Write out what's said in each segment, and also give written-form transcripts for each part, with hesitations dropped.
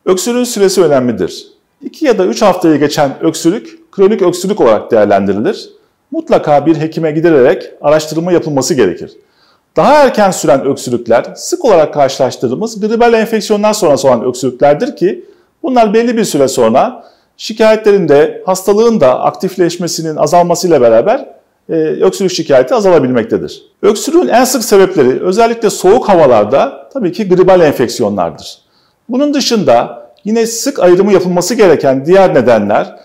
Öksürüğün süresi önemlidir. 2 ya da 3 haftayı geçen öksürük, kronik öksürük olarak değerlendirilir. Mutlaka bir hekime gidilerek araştırma yapılması gerekir. Daha erken süren öksürükler, sık olarak karşılaştırdığımız gribal enfeksiyonlar sonrası olan öksürüklerdir ki, bunlar belli bir süre sonra şikayetlerinde, hastalığın da aktifleşmesinin azalmasıyla beraber öksürük şikayeti azalabilmektedir. Öksürüğün en sık sebepleri özellikle soğuk havalarda tabii ki gribal enfeksiyonlardır. Bunun dışında yine sık ayrımı yapılması gereken diğer nedenler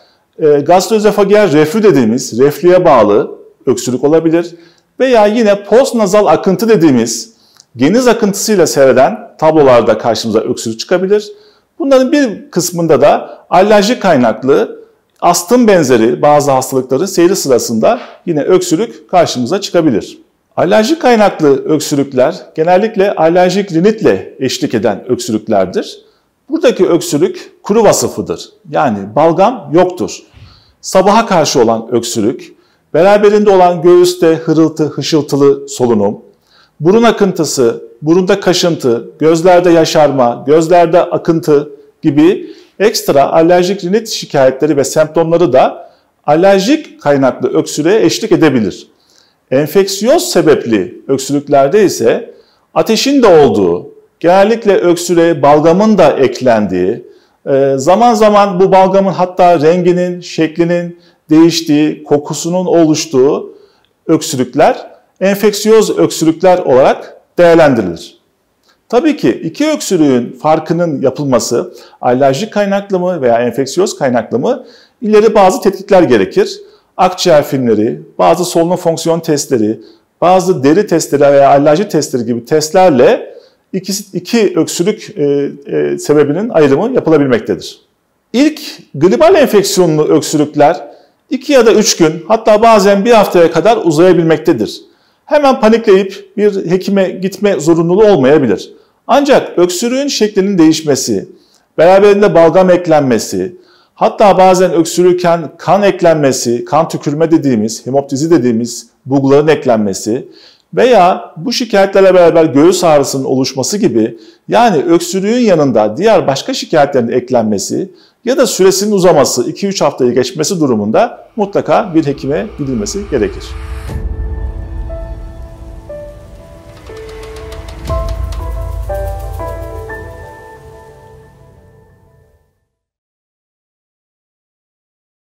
gastroözofagel reflü dediğimiz reflüye bağlı öksürük olabilir veya yine postnazal akıntı dediğimiz geniz akıntısıyla seyreden tablolarda karşımıza öksürük çıkabilir. Bunların bir kısmında da alerji kaynaklı astım benzeri bazı hastalıkların seyri sırasında yine öksürük karşımıza çıkabilir. Alerji kaynaklı öksürükler genellikle alerjik rinitle eşlik eden öksürüklerdir. Buradaki öksürük kuru vasıfıdır. Yani balgam yoktur. Sabaha karşı olan öksürük, beraberinde olan göğüste hırıltı, hışıltılı solunum, burun akıntısı, burunda kaşıntı, gözlerde yaşarma, gözlerde akıntı gibi ekstra alerjik rinit şikayetleri ve semptomları da alerjik kaynaklı öksürüğe eşlik edebilir. Enfeksiyöz sebepli öksürüklerde ise ateşin de olduğu, genellikle öksürüğe balgamın da eklendiği, zaman zaman bu balgamın hatta renginin, şeklinin değiştiği, kokusunun oluştuğu öksürükler enfeksiyöz öksürükler olarak değerlendirilir. Tabii ki iki öksürüğün farkının yapılması alerjik kaynaklı mı veya enfeksiyöz kaynaklı mı ileri bazı tetkikler gerekir. Akciğer filmleri, bazı solunum fonksiyon testleri, bazı deri testleri veya alerji testleri gibi testlerle iki öksürük sebebinin ayrımı yapılabilmektedir. İlk gribal enfeksiyonlu öksürükler 2 ya da 3 gün hatta bazen bir haftaya kadar uzayabilmektedir. Hemen panikleyip bir hekime gitme zorunluluğu olmayabilir. Ancak öksürüğün şeklinin değişmesi, beraberinde balgam eklenmesi, hatta bazen öksürürken kan eklenmesi, kan tükürme dediğimiz, hemoptizi dediğimiz bulguların eklenmesi veya bu şikayetlerle beraber göğüs ağrısının oluşması gibi yani öksürüğün yanında diğer başka şikayetlerin eklenmesi ya da süresinin uzaması 2-3 haftayı geçmesi durumunda mutlaka bir hekime gidilmesi gerekir.